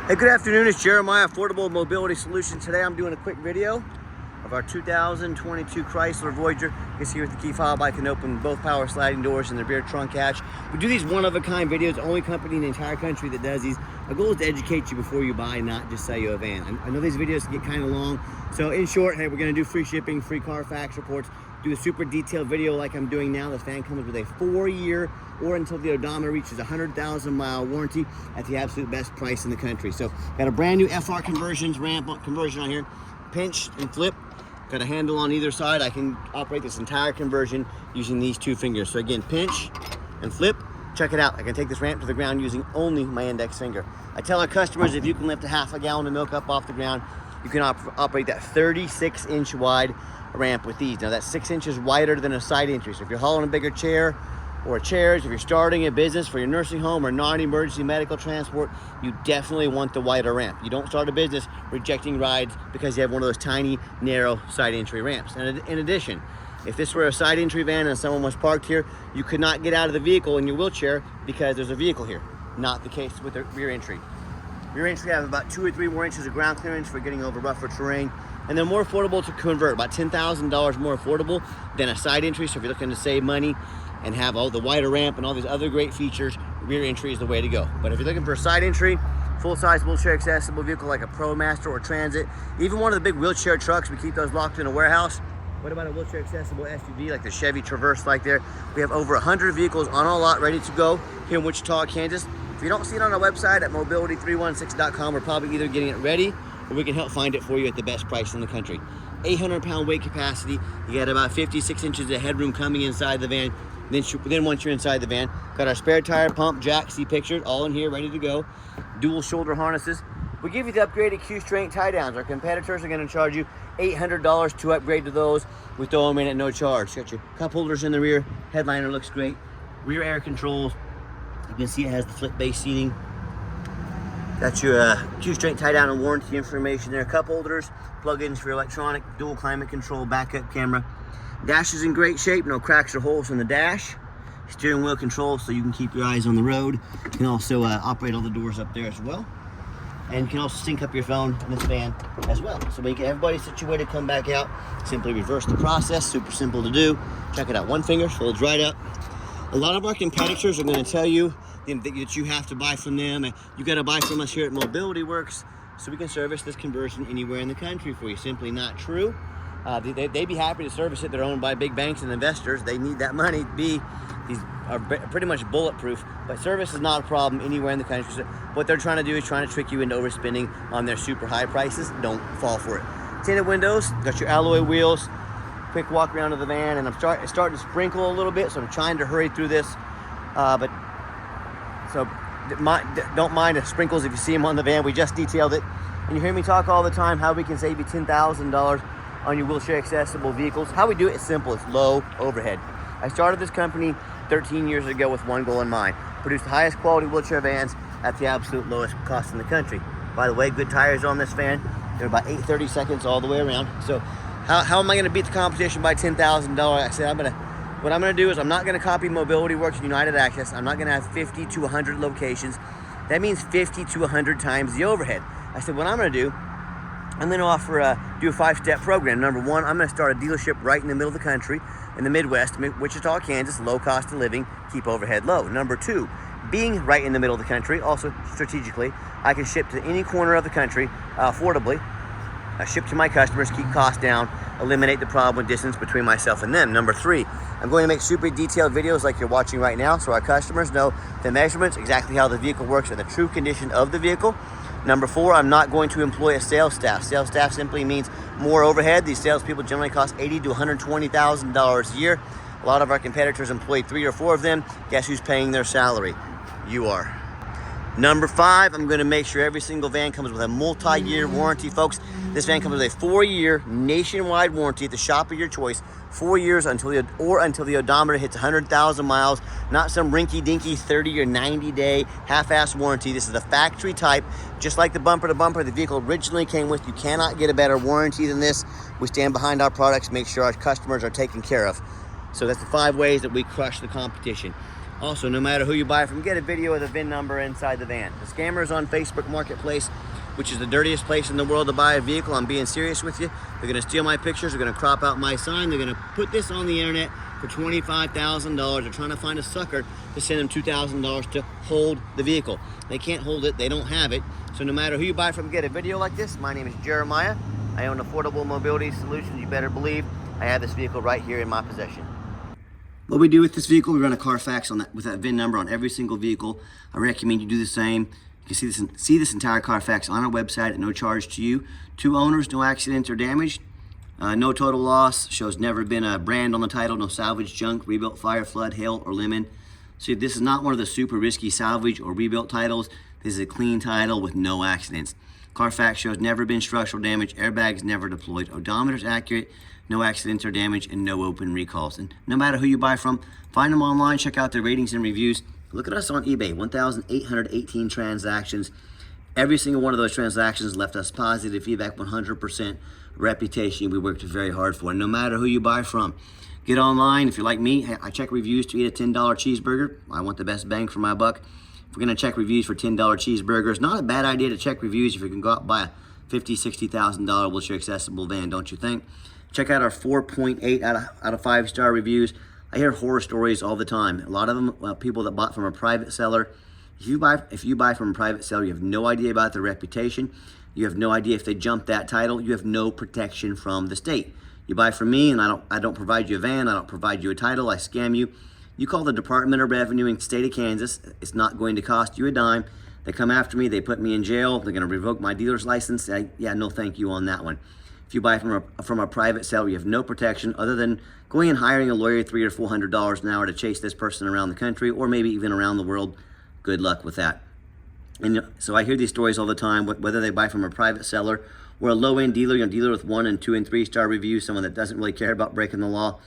Hey, good afternoon. It's Jeremiah, Affordable Mobility Solutions. Today I'm doing a quick video of our 2022 Chrysler Voyager. You can see with the key fob I can open both power sliding doors and the rear trunk hatch. We do these one-of-a-kind videos, only company in the entire country that does these. Our goal is to educate you before you buy, not just sell you a van. I know these videos get kind of long, so in short, hey, we're going to do free shipping, free Carfax reports, do a super detailed video like I'm doing now. This van comes with a 4-year or until the odometer reaches 100,000 mile warranty at the absolute best price in the country. So got a brand new FR ramp conversion on here, pinch and flip. Got a handle on either side. I can operate this entire conversion using these two fingers. So again, pinch and flip. Check it out. I can take this ramp to the ground using only my index finger. I tell our customers if you can lift a half a gallon of milk up off the ground, you can operate that 36-inch wide ramp with these. Now that's 6 inches wider than a side entry. So if you're hauling a bigger chair or chairs, if you're starting a business for your nursing home or non-emergency medical transport, you definitely want the wider ramp. You don't start a business rejecting rides because you have one of those tiny, narrow side entry ramps. And in addition, if this were a side entry van and someone was parked here, you could not get out of the vehicle in your wheelchair because there's a vehicle here. Not the case with the rear entry. Rear entry have about 2 or 3 more inches of ground clearance for getting over rougher terrain. And they're more affordable to convert, about $10,000 more affordable than a side entry. So if you're looking to save money and have all the wider ramp and all these other great features, rear entry is the way to go. But if you're looking for a side entry, full-size wheelchair accessible vehicle like a ProMaster or Transit, even one of the big wheelchair trucks, we keep those locked in a warehouse. What about a wheelchair accessible SUV like the Chevy Traverse like there? We have over 100 vehicles on our lot ready to go here in Wichita, Kansas. If you don't see it on our website at mobility316.com, we're probably either getting it ready or we can help find it for you at the best price in the country. 800-pound weight capacity. You got about 56 inches of headroom coming inside the van. Then once you're inside the van, got our spare tire pump, jack, see pictured, all in here, ready to go. Dual shoulder harnesses. We give you the upgraded Q-strength tie downs. Our competitors are going to charge you $800 to upgrade to those. We throw them in at no charge. Got your cup holders in the rear. Headliner looks great. Rear air controls. You can see it has the flip base seating. Got your Q-strength tie down and warranty information there. Cup holders, plug-ins for your electronic, dual climate control, backup camera. Dash is in great shape, no cracks or holes in the dash. Steering wheel control so you can keep your eyes on the road. You can also operate all the doors up there as well. And you can also sync up your phone in this van as well. So when you get everybody situated, come back out, simply reverse the process, super simple to do. Check it out, one finger folds right up. A lot of our competitors are going to tell you that you have to buy from them. You got to buy from us here at Mobility Works so we can service this conversion anywhere in the country for you. Simply not true. They'd be happy to service it. They're owned by big banks and investors. They need that money. These are pretty much bulletproof, but service is not a problem anywhere in the country. So what they're trying to do is trying to trick you into overspending on their super high prices. Don't fall for it. Tinted windows, got your alloy wheels. Quick walk around to the van, and it's starting to sprinkle a little bit, so I'm trying to hurry through this. Don't mind the sprinkles if you see them on the van. We just detailed it. And you hear me talk all the time how we can save you $10,000 on your wheelchair accessible vehicles. How we do it is simple. It's low overhead. I started this company 13 years ago with one goal in mind: produce the highest quality wheelchair vans at the absolute lowest cost in the country. By the way, good tires on this van. They're about 830 seconds all the way around. So how am I going to beat the competition by $10,000? I said what I'm going to do is I'm not going to copy Mobility Works and United Access. I'm not going to have 50 to 100 locations. That means 50 to 100 times the overhead. I said what I'm going to do, I'm going to do a 5-step program. Number 1, I'm going to start a dealership right in the middle of the country, in the Midwest, Wichita, Kansas, low cost of living, keep overhead low. Number 2, being right in the middle of the country, also strategically, I can ship to any corner of the country affordably. I ship to my customers, keep costs down, eliminate the problem with distance between myself and them. Number 3, I'm going to make super detailed videos like you're watching right now so our customers know the measurements, exactly how the vehicle works, and the true condition of the vehicle. Number 4, I'm not going to employ a sales staff. Sales staff simply means more overhead. These salespeople generally cost $80,000 to $120,000 a year. A lot of our competitors employ 3 or 4 of them. Guess who's paying their salary? You are. Number 5, I'm going to make sure every single van comes with a multi-year warranty, folks. This van comes with a 4-year nationwide warranty at the shop of your choice. 4 years until the odometer hits 100,000 miles. Not some rinky-dinky 30 or 90-day half-ass warranty. This is the factory type, just like the bumper-to-bumper the vehicle originally came with. You cannot get a better warranty than this. We stand behind our products, make sure our customers are taken care of. So that's the 5 ways that we crush the competition. Also, no matter who you buy from, get a video of the VIN number inside the van. The scammers on Facebook Marketplace, which is the dirtiest place in the world to buy a vehicle. I'm being serious with you. They're gonna steal my pictures. They're gonna crop out my sign. They're gonna put this on the internet for $25,000. They're trying to find a sucker to send them $2,000 to hold the vehicle. They can't hold it, they don't have it. So no matter who you buy from, get a video like this. My name is Jeremiah. I own Affordable Mobility Solutions. You better believe I have this vehicle right here in my possession. What we do with this vehicle, we run a Carfax on that with that VIN number on every single vehicle. I recommend you do the same. You can see this entire Carfax on our website at no charge to you. 2 owners, no accidents or damage, no total loss, shows never been a brand on the title, no salvage, junk, rebuilt, fire, flood, hail, or lemon. So this is not one of the super risky salvage or rebuilt titles. This is a clean title with no accidents. Carfax shows never been structural damage, airbags never deployed, odometer's accurate, no accidents or damage, and no open recalls. And no matter who you buy from, find them online, check out their ratings and reviews. Look at us on eBay, 1,818 transactions. Every single one of those transactions left us positive feedback, 100% reputation we worked very hard for. And no matter who you buy from, get online. If you're like me, I check reviews to eat a $10 cheeseburger. I want the best bang for my buck. If we're gonna check reviews for $10 cheeseburgers, not a bad idea to check reviews if you can go out and buy a $50,000, $60,000 wheelchair accessible van, don't you think? Check out our 4.8 out of 5-star reviews. I hear horror stories all the time. A lot of them, people that bought from a private seller. If you buy from a private seller, you have no idea about their reputation. You have no idea if they jumped that title. You have no protection from the state. You buy from me, and I don't provide you a van. I don't provide you a title. I scam you. You call the Department of Revenue in the state of Kansas. It's not going to cost you a dime. They come after me. They put me in jail. They're going to revoke my dealer's license. Yeah, no thank you on that one. If you buy from a private seller, you have no protection other than going and hiring a lawyer $300 or $400 an hour to chase this person around the country or maybe even around the world. Good luck with that. And so I hear these stories all the time, whether they buy from a private seller or a low-end dealer, dealer with 1 and 2 and 3-star reviews, someone that doesn't really care about breaking the law,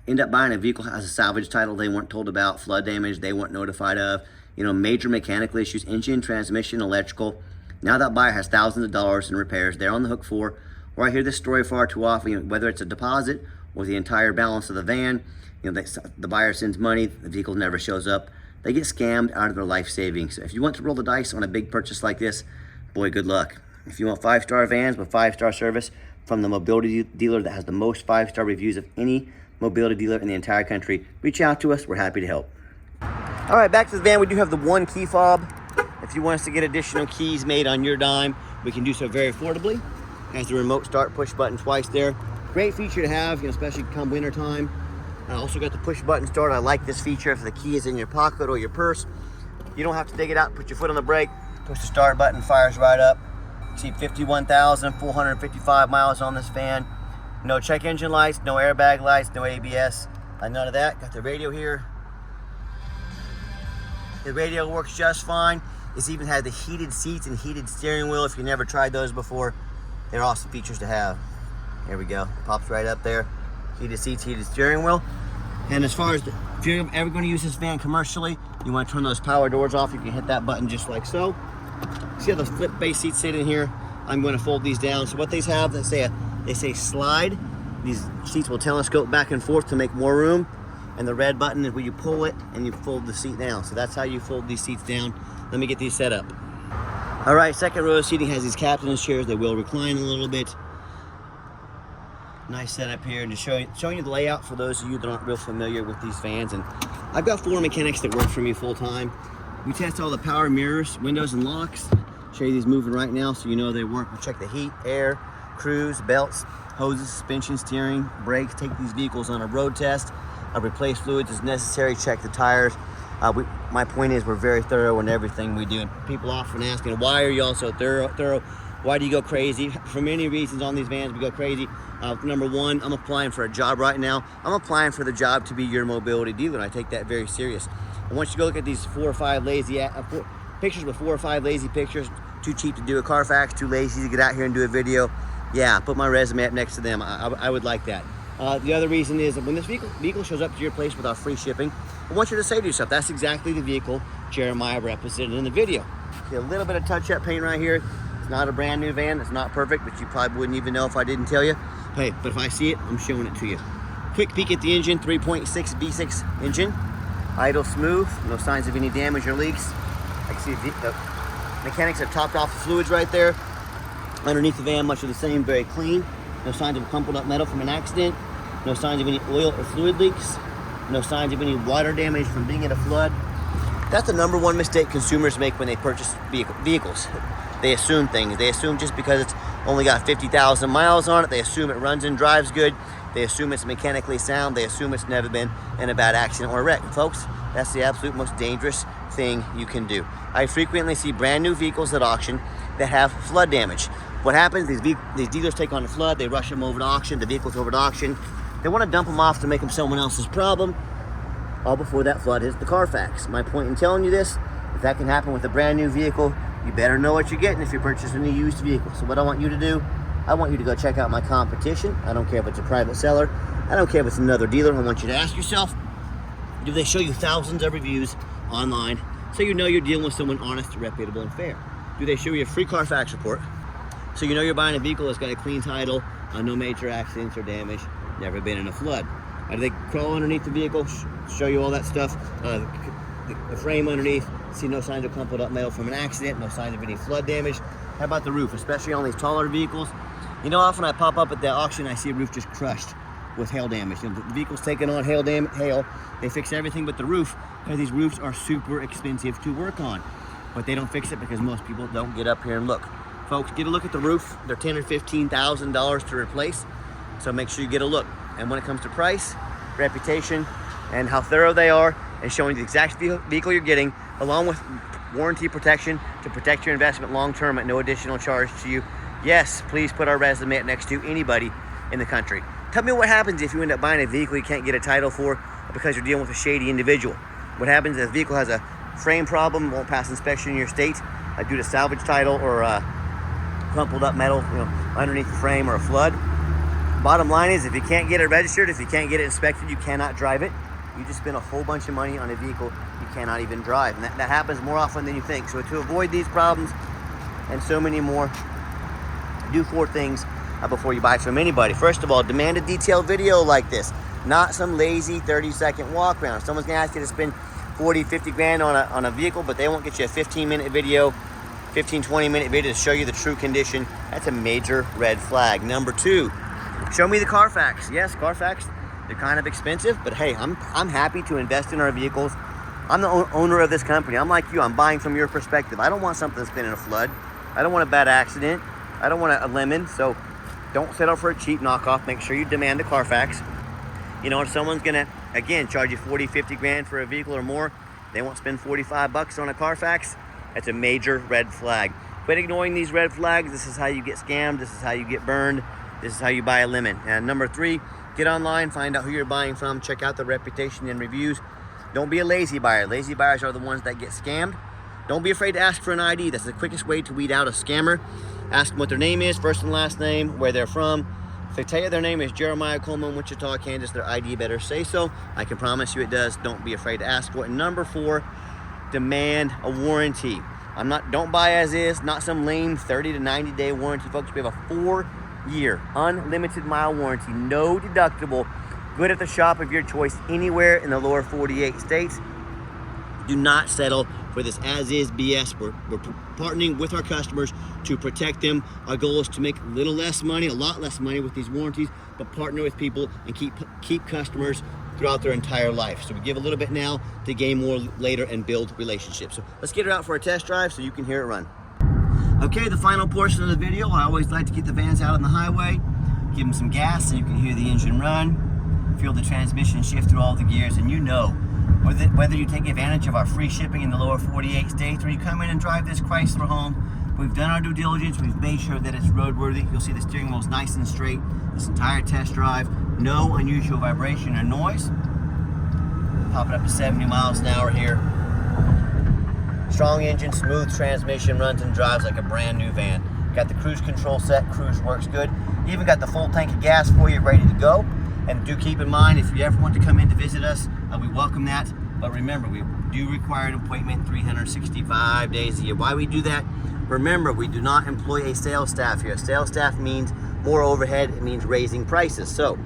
end up buying a vehicle that has a salvage title they weren't told about, flood damage they weren't notified of, major mechanical issues, engine, transmission, electrical. Now that buyer has thousands of dollars in repairs they're on the hook for. Or I hear this story far too often, whether it's a deposit or the entire balance of the van, the buyer sends money, the vehicle never shows up. They get scammed out of their life savings. So if you want to roll the dice on a big purchase like this, boy, good luck. If you want 5-star vans with 5-star service from the mobility dealer that has the most 5-star reviews of any mobility dealer in the entire country, reach out to us. We're happy to help. All right, back to the van. We do have the 1 key fob. If you want us to get additional keys made on your dime, we can do so very affordably. Has the remote start push button twice there. Great feature to have, especially come winter time. I also got the push button start. I like this feature. If the key is in your pocket or your purse, you don't have to dig it out, put your foot on the brake, push the start button, fires right up. You see 51,455 miles on this van. No check engine lights, no airbag lights, no ABS, none of that. Got the radio here. The radio works just fine. It's even had the heated seats and heated steering wheel if you never tried those before. They're awesome features to have. Here we go. Pops right up there. Heated seats, heated steering wheel. And as far as if you're ever going to use this van commercially, you want to turn those power doors off, you can hit that button just like so. See how the flip base seats sit in here? I'm going to fold these down. So what these have, they say slide. These seats will telescope back and forth to make more room. And the red button is where you pull it and you fold the seat down. So that's how you fold these seats down. Let me get these set up. All right, second row of seating has these captain's chairs. They will recline a little bit. Nice setup here, and just showing you the layout for those of you that aren't real familiar with these vans. And I've got 4 mechanics that work for me full time. We test all the power mirrors, windows, and locks. Show you these moving right now so you know they work. We check the heat, air, cruise, belts, hoses, suspension, steering, brakes. Take these vehicles on a road test. Replace fluids as necessary. Check the tires. My point is we're very thorough in everything we do. And people often asking, why are y'all so thorough? Why do you go crazy? For many reasons on these vans, we go crazy. Number 1, I'm applying for a job right now. I'm applying for the job to be your mobility dealer, and I take that very serious. I want you to go look at these 4 or 5 lazy pictures with 4 or 5 lazy pictures. Too cheap to do a Carfax, too lazy to get out here and do a video. Yeah, put my resume up next to them. I would like that. The other reason is that when this vehicle shows up to your place without free shipping, I want you to say to yourself, that's exactly the vehicle Jeremiah represented in the video. See a little bit of touch-up paint right here. It's not a brand new van. It's not perfect, but you probably wouldn't even know if I didn't tell you. Hey, but if I see it, I'm showing it to you. Quick peek at the engine, 3.6 V6 engine. idle smooth, no signs of any damage or leaks. I can see the mechanics have topped off the fluids right there. Underneath the van, much of the same, very clean. No signs of crumpled up metal from an accident. No signs of any oil or fluid leaks. No signs of any water damage from being in a flood. That's the number one mistake consumers make when they purchase vehicles. They assume things. They assume just because it's only got 50,000 miles on it, they assume it runs and drives good. They assume it's mechanically sound. They assume it's never been in a bad accident or a wreck. And folks, that's the absolute most dangerous thing you can do. I frequently see brand new vehicles at auction that have flood damage. What happens, these dealers take on the flood, they rush them over to auction, the vehicle's over to auction. They want to dump them off to make them someone else's problem, all before that flood hits the Carfax. My point in telling you this, if that can happen with a brand new vehicle, you better know what you're getting if you're purchasing a used vehicle. So what I want you to do, I want you to go check out my competition. I don't care if it's a private seller. I don't care if it's another dealer. I want you to ask yourself, do they show you thousands of reviews online so you know you're dealing with someone honest, reputable, and fair? Do they show you a free Carfax report so you know you're buying a vehicle that's got a clean title, no major accidents or damage, never been in a flood? Do they crawl underneath the vehicle, show you all that stuff, the frame underneath, see no signs of crumpled up metal from an accident, no signs of any flood damage? How about the roof, especially on these taller vehicles? You know, often I pop up at the auction, I see a roof just crushed with hail damage. You know, the vehicle's taking on hail, they fix everything but the roof, because these roofs are super expensive to work on. But they don't fix it because most people don't get up here and look. Folks, get a look at the roof. They're $10,000 or $15,000 to replace, so make sure you get a look. And when it comes to price, reputation, and how thorough they are, and showing the exact vehicle you're getting, along with warranty protection to protect your investment long-term at no additional charge to you, yes, please put our resume next to anybody in the country. Tell me what happens if you end up buying a vehicle you can't get a title for because you're dealing with a shady individual. What happens if the vehicle has a frame problem, won't pass inspection in your state due to salvage title or crumpled up metal, underneath the frame or a flood? Bottom line is, if you can't get it registered, if you can't get it inspected, you cannot drive it. You just spend a whole bunch of money on a vehicle you cannot even drive. And that happens more often than you think. So to avoid these problems and so many more, do 4 things before you buy from anybody. First of all, demand a detailed video like this, not some lazy 30-second walk around. Someone's gonna ask you to spend 40, 50 grand on a vehicle, but they won't get you a 15-minute video, 15, 20-minute video to show you the true condition. That's a major red flag. Number 2, show me the Carfax. Yes, Carfax, they're kind of expensive, but hey, I'm happy to invest in our vehicles. I'm the owner of this company. I'm like you, I'm buying from your perspective. I don't want something that's been in a flood. I don't want a bad accident. I don't want a lemon, so don't settle for a cheap knockoff. Make sure you demand a Carfax. You know, if someone's gonna, again, charge you 40, 50 grand for a vehicle or more, they won't spend 45 bucks on a Carfax. That's a major red flag. Quit ignoring these red flags. This is how you get scammed. This is how you get burned. This is how you buy a lemon. And number 3, get online, find out who you're buying from, check out the reputation and reviews. Don't be a lazy buyer. Lazy buyers are the ones that get scammed. Don't be afraid to ask for an ID. That's the quickest way to weed out a scammer. Ask them what their name is, first and last name, where they're from. If they tell you their name is Jeremiah Coleman, Wichita, Kansas, their ID better say so. I can promise you it does. Don't be afraid to ask for it. And number 4, demand a warranty. Don't buy as is, not some lame 30 to 90 day warranty, folks. We have a 4-year unlimited mile warranty, no deductible, good at the shop of your choice anywhere in the lower 48 states. Do not settle for this as-is BS. We're partnering with our customers to protect them. Our goal is to make a little less money, a lot less money with these warranties, but partner with people and keep customers throughout their entire life. So we give a little bit now to gain more later and build relationships. So let's get her out for a test drive so you can hear it run. Okay, the final portion of the video, I always like to get the vans out on the highway, give them some gas so you can hear the engine run, feel the transmission shift through all the gears, and you know, whether you take advantage of our free shipping in the lower 48 states or you come in and drive this Chrysler home, we've done our due diligence, we've made sure that it's roadworthy. You'll see the steering wheel's nice and straight this entire test drive, no unusual vibration or noise. Pop it up to 70 miles an hour here. Strong engine, smooth transmission, runs and drives like a brand new van. Got the cruise control set, cruise works good. Even got the full tank of gas for you ready to go. And do keep in mind, if you ever want to come in to visit us, we welcome that. But remember, we do require an appointment 365 days a year. Why we do that? Remember, we do not employ a sales staff here. Sales staff means more overhead. It means raising prices. So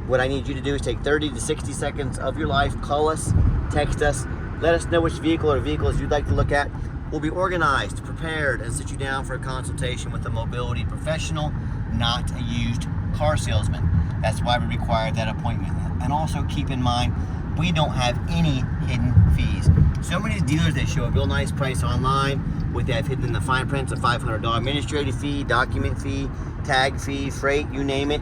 what I need you to do is take 30 to 60 seconds of your life, call us, text us. Let us know which vehicle or vehicles you'd like to look at. We'll be organized, prepared, and sit you down for a consultation with a mobility professional, not a used car salesman. That's why we require that appointment. And also keep in mind, we don't have any hidden fees. So many dealers, they show a real nice price online, what they have hidden in the fine print, a $500 administrative fee, document fee, tag fee, freight, you name it,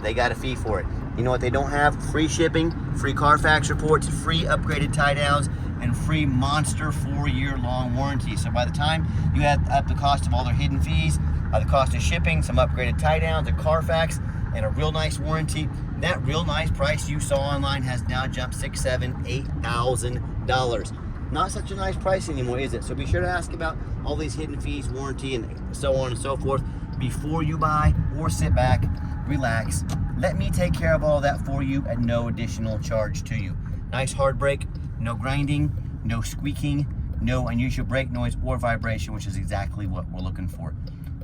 they got a fee for it. You know what they don't have? Free shipping, free Carfax reports, free upgraded tie downs, and free monster 4-year-long warranty. So by the time you add up the cost of all their hidden fees, the cost of shipping, some upgraded tie downs, a Carfax, and a real nice warranty, that real nice price you saw online has now jumped $6,000, $7,000, $8,000. Not such a nice price anymore, is it? So be sure to ask about all these hidden fees, warranty, and so on and so forth before you buy, or sit back, relax. Let me take care of all that for you at no additional charge to you. Nice hard brake, no grinding, no squeaking, no unusual brake noise or vibration, which is exactly what we're looking for.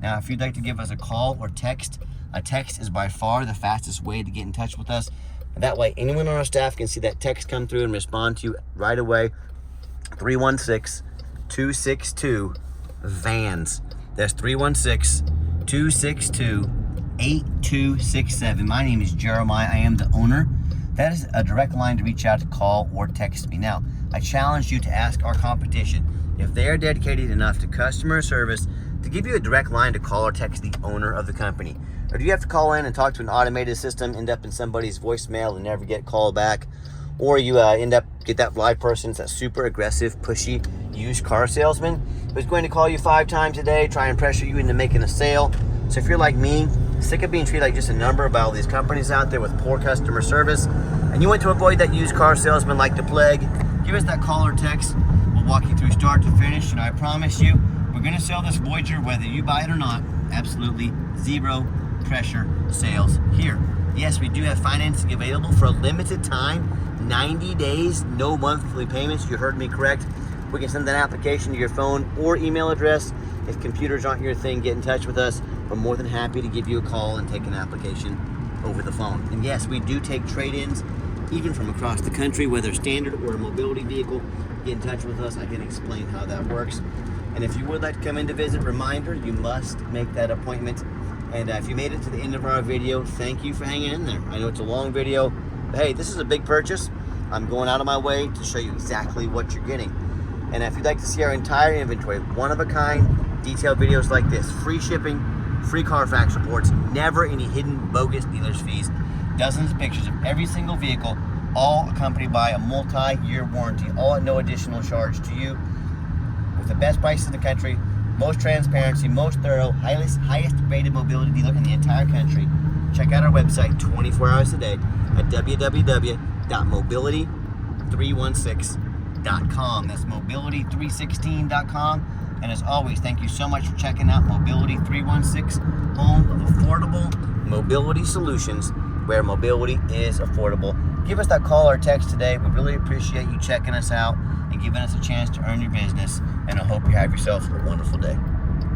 Now, if you'd like to give us a call or text, a text is by far the fastest way to get in touch with us. That way, anyone on our staff can see that text come through and respond to you right away. 316-262-VANS. That's 316-262-8267. My name is Jeremiah. I am the owner. That is a direct line to reach out, to call, or text me. Now, I challenge you to ask our competition if they are dedicated enough to customer service to give you a direct line to call or text the owner of the company. Or do you have to call in and talk to an automated system, end up in somebody's voicemail and never get called back? Or you end up get that live person, it's that super aggressive, pushy used car salesman who's going to call you 5 times a day, try and pressure you into making a sale. So if you're like me, sick of being treated like just a number by all these companies out there with poor customer service, and you want to avoid that used car salesman like the plague, give us that call or text. We'll walk you through start to finish, and I promise you, we're going to sell this Voyager whether you buy it or not. Absolutely zero pressure sales here. Yes, we do have financing available for a limited time, 90 days, no monthly payments. You heard me correct. We can send that application to your phone or email address. If computers aren't your thing, get in touch with us. We're more than happy to give you a call and take an application over the phone. And yes, we do take trade-ins, even from across the country, whether standard or a mobility vehicle. Get in touch with us. I can explain how that works. And if you would like to come in to visit, reminder, you must make that appointment. And if you made it to the end of our video, thank you for hanging in there. I know it's a long video, but hey, this is a big purchase. I'm going out of my way to show you exactly what you're getting. And if you'd like to see our entire inventory, one-of-a-kind, detailed videos like this, free shipping, free Carfax reports, never any hidden bogus dealer's fees, dozens of pictures of every single vehicle, all accompanied by a multi-year warranty, all at no additional charge to you, with the best prices in the country, most transparency, most thorough, highest rated mobility dealer in the entire country. Check out our website 24 hours a day at www.mobility316.com. That's mobility316.com. And as always, thank you so much for checking out Mobility 316, home of affordable mobility solutions, where mobility is affordable. Give us that call or text today. We really appreciate you checking us out and giving us a chance to earn your business. And I hope you have yourself a wonderful day.